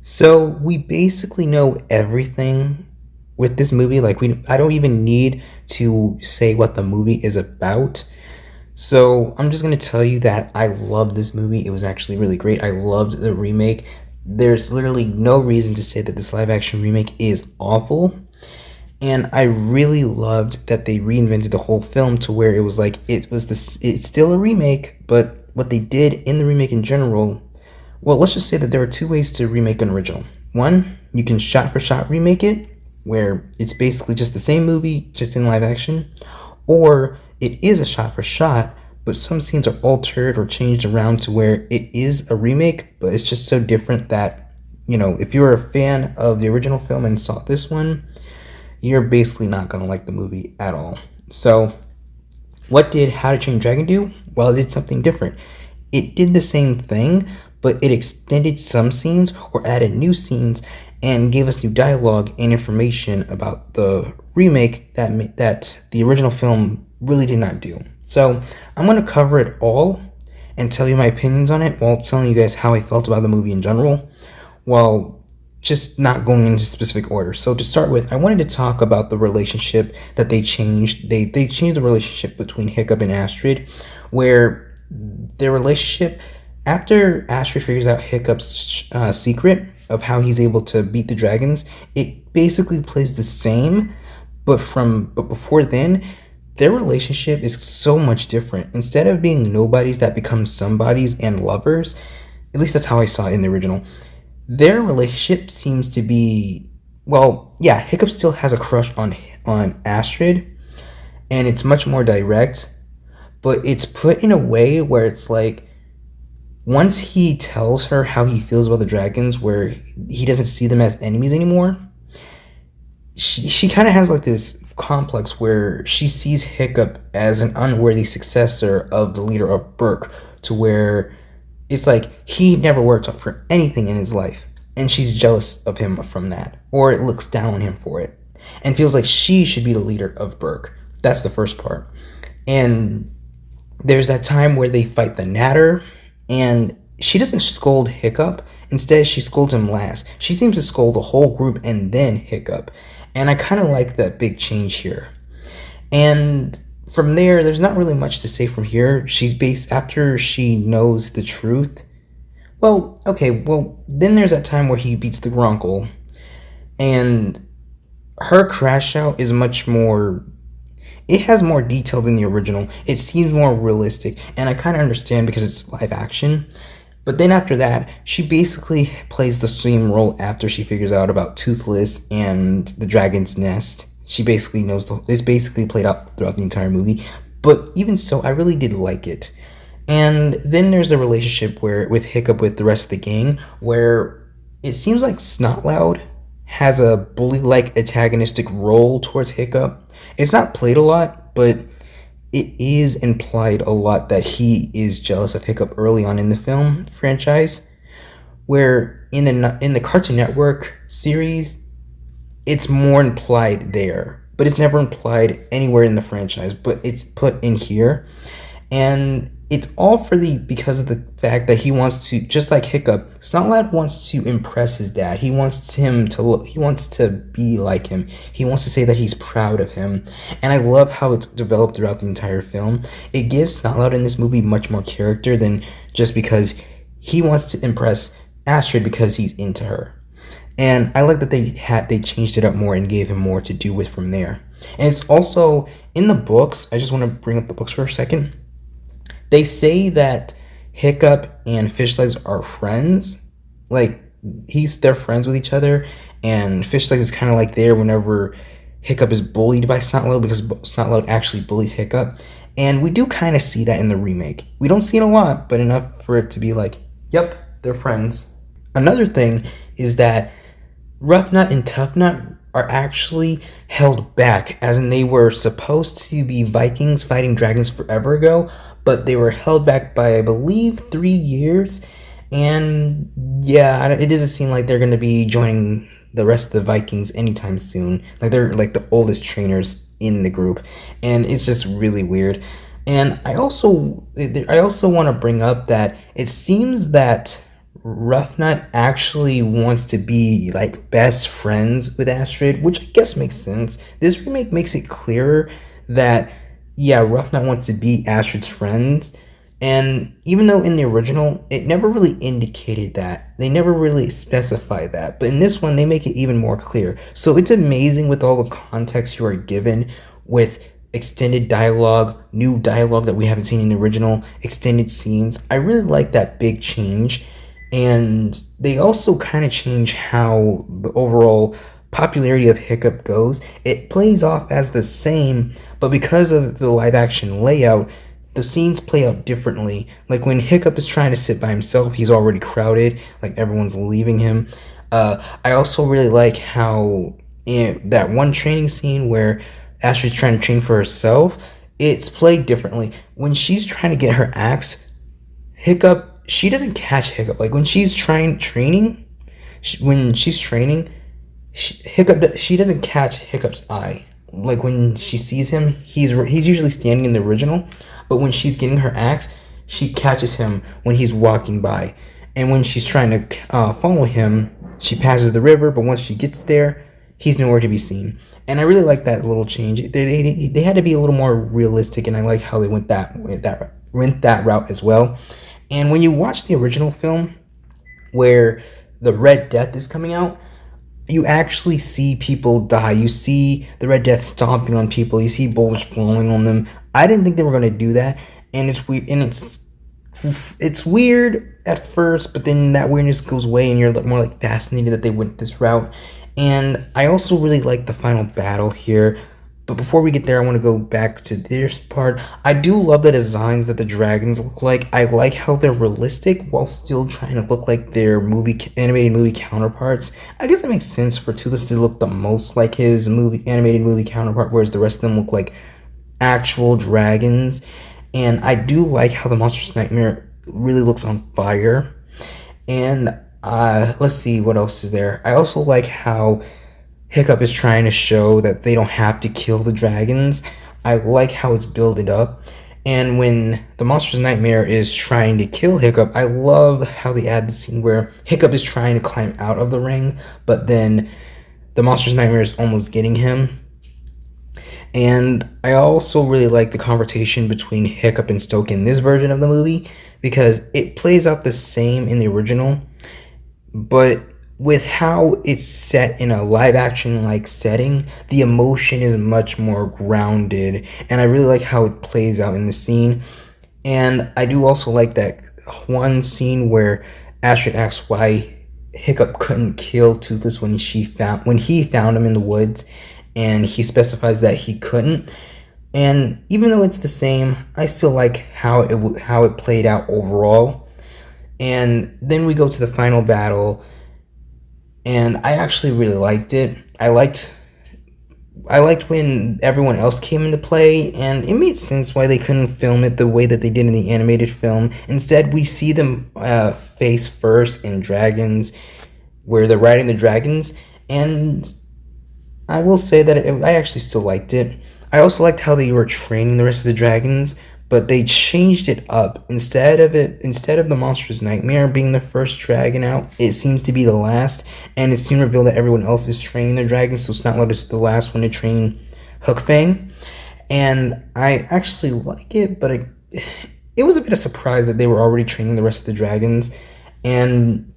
So we basically know everything with this movie. Like I don't even need to say what the movie is about. So I'm just gonna tell you that I loved this movie. It was actually really great. I loved the remake. There's literally no reason to say that this live action remake is awful. And I really loved that they reinvented the whole film to where it was like it's still a remake, but what they did in the remake in general, well, let's just say that there are two ways to remake an original. One, you can shot for shot remake it, where it's basically just the same movie, just in live action, or it is a shot for shot, but some scenes are altered or changed around to where it is a remake, but it's just so different that, if you're a fan of the original film and saw this one, you're basically not going to like the movie at all. So, what did How to Train Your Dragon do? Well, it did something different. It did the same thing, but it extended some scenes or added new scenes and gave us new dialogue and information about the remake that the original film really did not do. So, I'm going to cover it all and tell you my opinions on it while telling you guys how I felt about the movie in general, while just not going into specific order. So to start with, I wanted to talk about the relationship that they changed. They changed the relationship between Hiccup and Astrid, where their relationship, after Astrid figures out Hiccup's secret of how he's able to beat the dragons, it basically plays the same, but before then, their relationship is so much different. Instead of being nobodies that become somebodies and lovers, at least that's how I saw it in the original, their relationship seems to be, well, yeah, Hiccup still has a crush on Astrid, and it's much more direct, but it's put in a way where it's like once he tells her how he feels about the dragons, where he doesn't see them as enemies anymore, she kind of has like this complex where she sees Hiccup as an unworthy successor of the leader of Burke, to where it's like he never worked up for anything in his life, and she's jealous of him from that, or it looks down on him for it, and feels like she should be the leader of Burke. That's the first part. And there's that time where they fight the Natter, and she doesn't scold Hiccup. Instead, she scolds him last. She seems to scold the whole group and then Hiccup. And I kind of like that big change here. And from there's not really much to say from here. She's based after she knows the truth. Well, okay, well, then there's that time where he beats the Grunkle, and her crash out is much more, it has more detail than the original. It seems more realistic, and I kind of understand because it's live action. But then after that, she basically plays the same role after she figures out about Toothless and the Dragon's Nest. She basically knows it's basically played out throughout the entire movie. But even so, I really did like it. And then there's the relationship where with Hiccup with the rest of the gang, where it seems like Snotloud has a bully-like antagonistic role towards Hiccup. It's not played a lot, but it is implied a lot that he is jealous of Hiccup early on in the film franchise. Where in the Cartoon Network series, it's more implied there, but it's never implied anywhere in the franchise. But it's put in here, and it's all for the because of the fact that he wants to, just like Hiccup, Snotloud wants to impress his dad. He wants him to look, he wants to be like him. He wants to say that he's proud of him. And I love how it's developed throughout the entire film. It gives Snotloud in this movie much more character than just because he wants to impress Astrid because he's into her. And I like that they changed it up more and gave him more to do with from there. And it's also in the books. I just want to bring up the books for a second. They say that Hiccup and Fishlegs are friends. Like, they're friends with each other, and Fishlegs is kind of like there whenever Hiccup is bullied by Snotloud, because Snotloud actually bullies Hiccup. And we do kind of see that in the remake. We don't see it a lot, but enough for it to be like, yep, they're friends. Another thing is that Rough Nut and Tough Nut are actually held back, as in they were supposed to be Vikings fighting dragons forever ago, but they were held back by, I believe, 3 years. And yeah, it doesn't seem like they're going to be joining the rest of the Vikings anytime soon. Like, they're like the oldest trainers in the group, and it's just really weird. And I also want to bring up that it seems that Ruffnut actually wants to be like best friends with Astrid, which I guess makes sense. This remake makes it clearer that yeah, Ruffnut wants to be Astrid's friends, and even though in the original it never really indicated that, they never really specified that, but in this one they make it even more clear. So it's amazing with all the context you are given with extended dialogue, new dialogue that we haven't seen in the original, extended scenes. I really like that big change, and they also kind of change how the overall popularity of Hiccup goes. It plays off as the same, but because of the live action layout, the scenes play out differently. Like when Hiccup is trying to sit by himself, he's already crowded, like everyone's leaving him. I also really like how in that one training scene where Astrid's trying to train for herself, it's played differently. When she's trying to get her axe, Hiccup, she doesn't catch Hiccup. Like when she's training, when she's training, Hiccup, she doesn't catch Hiccup's eye. Like when she sees him, he's usually standing in the original, but when she's getting her axe, she catches him when he's walking by, and when she's trying to follow him, she passes the river. But once she gets there, he's nowhere to be seen. And I really like that little change. They had to be a little more realistic, and I like how they went that route as well. And when you watch the original film, where the Red Death is coming out, you actually see people die. You see the Red Death stomping on people. You see bullets falling on them. I didn't think they were gonna do that, and it's weird. And it's weird at first, but then that weirdness goes away, and you're more like fascinated that they went this route. And I also really like the final battle here. But before we get there, I want to go back to this part. I do love the designs that the dragons look like. I like how they're realistic while still trying to look like their animated movie counterparts. I guess it makes sense for Toothless to look the most like his animated movie counterpart, whereas the rest of them look like actual dragons. And I do like how the Monster's Nightmare really looks on fire. And let's see what else is there. I also like how Hiccup is trying to show that they don't have to kill the dragons. I like how it's building up. And when the Monster's Nightmare is trying to kill Hiccup, I love how they add the scene where Hiccup is trying to climb out of the ring, but then the Monster's Nightmare is almost getting him. And I also really like the confrontation between Hiccup and Stoke in this version of the movie because it plays out the same in the original, but with how it's set in a live action like setting, the emotion is much more grounded, and I really like how it plays out in the scene. And I do also like that one scene where Astrid asks why Hiccup couldn't kill Toothless when he found him in the woods, and he specifies that he couldn't. And even though it's the same, I still like how it played out overall. And then we go to the final battle, and I actually really liked it. I liked when everyone else came into play, and it made sense why they couldn't film it the way that they did in the animated film. Instead, we see them face first in dragons, where they're riding the dragons, and I will say that I actually still liked it. I also liked how they were training the rest of the dragons, but they changed it up. Instead of the Monster's Nightmare being the first dragon out, it seems to be the last, and it's soon revealed that everyone else is training their dragons, so it's not like it's the last one to train Hook Fang. And I actually like it, but it was a bit of a surprise that they were already training the rest of the dragons. And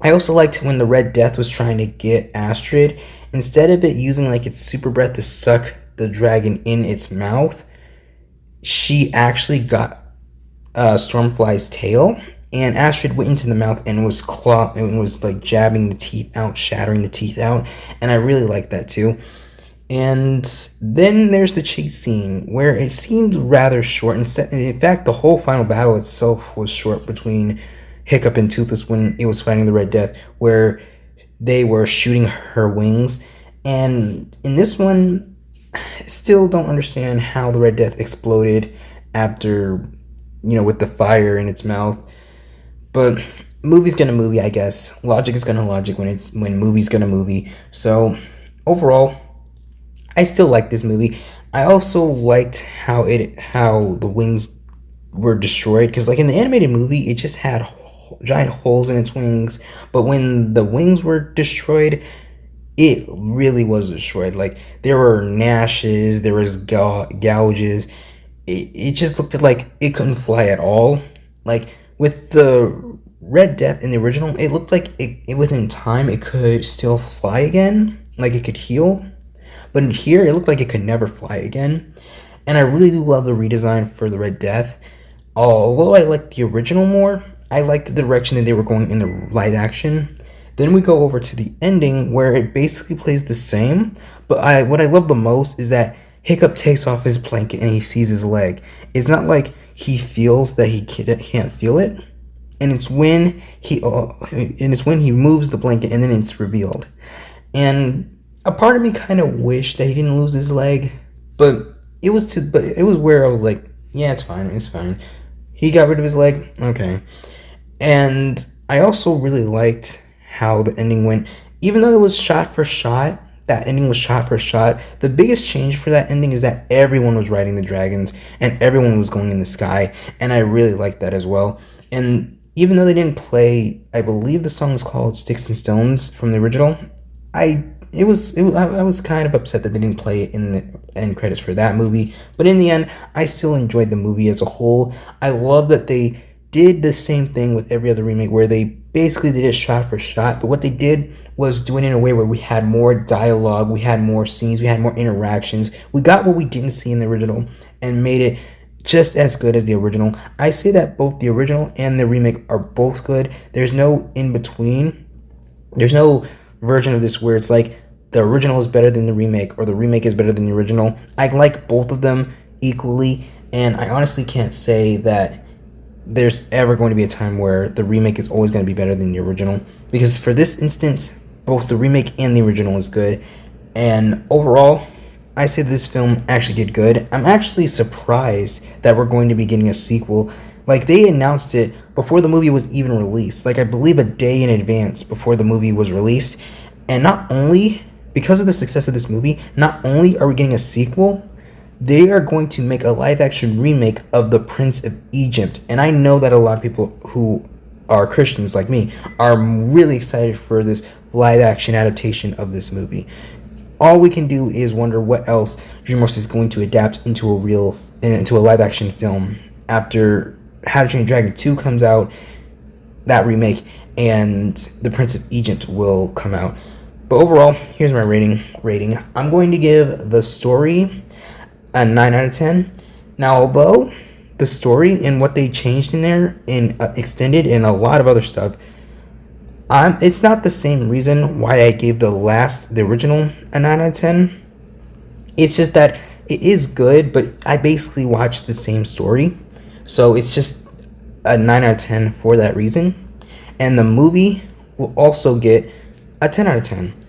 I also liked when the Red Death was trying to get Astrid. Instead of it using like its super breath to suck the dragon in its mouth, she actually got Stormfly's tail, and Astrid went into the mouth and was like jabbing the teeth out, shattering the teeth out, and I really like that too. And then there's the chase scene where it seemed rather short. In fact, the whole final battle itself was short between Hiccup and Toothless when it was fighting the Red Death, where they were shooting her wings. And in this one, still don't understand how the Red Death exploded after, with the fire in its mouth. But movie's gonna movie, I guess. Logic is gonna logic when movie's gonna movie. So overall, I still like this movie. I also liked how the wings were destroyed, because like in the animated movie, it just had giant holes in its wings. But when the wings were destroyed, it really was destroyed. Like there were gnashes, there was gouges. It just looked like it couldn't fly at all. Like with the Red Death in the original, it looked like within time it could still fly again, like it could heal. But in here, it looked like it could never fly again. And I really do love the redesign for the Red Death. Although I liked the original more, I liked the direction that they were going in the live action. Then we go over to the ending where it basically plays the same. But what I love the most is that Hiccup takes off his blanket and he sees his leg. It's not like he feels that he can't feel it, and it's when he moves the blanket and then it's revealed. And a part of me kind of wished that he didn't lose his leg, but it was where I was like, yeah, it's fine. He got rid of his leg, okay. And I also really liked how the ending went. Even though it was shot for shot, that ending was shot for shot. The biggest change for that ending is that everyone was riding the dragons and everyone was going in the sky, and I really liked that as well. And even though they didn't play, I believe the song is called "Sticks and Stones" from the original. I I was kind of upset that they didn't play it in the end credits for that movie, but in the end, I still enjoyed the movie as a whole. I love that they did the same thing with every other remake where they basically did it shot for shot, but what they did was do it in a way where we had more dialogue, we had more scenes, we had more interactions. We got what we didn't see in the original and made it just as good as the original. I say that both the original and the remake are both good. There's no in between. There's no version of this where it's like the original is better than the remake or the remake is better than the original. I like both of them equally, and I honestly can't say that there's ever going to be a time where the remake is always going to be better than the original, because for this instance both the remake and the original is good. And overall, I say this film actually did good. I'm actually surprised that we're going to be getting a sequel. Like they announced it before the movie was even released, like I believe a day in advance before the movie was released. And not only because of the success of this movie, not only are we getting a sequel, they are going to make a live action remake of The Prince of Egypt. And I know that a lot of people who are Christians like me are really excited for this live action adaptation of this movie. All we can do is wonder what else DreamWorks is going to adapt into a live action film after How to Train Your Dragon 2 comes out, that remake, and The Prince of Egypt will come out. But overall, here's my rating. I'm going to give the story a 9 out of 10. Now, although the story and what they changed in there and extended and a lot of other stuff, it's not the same reason why I gave the original a 9 out of 10. It's just that it is good, but I basically watched the same story. So it's just a 9 out of 10 for that reason. And the movie will also get a 10 out of 10.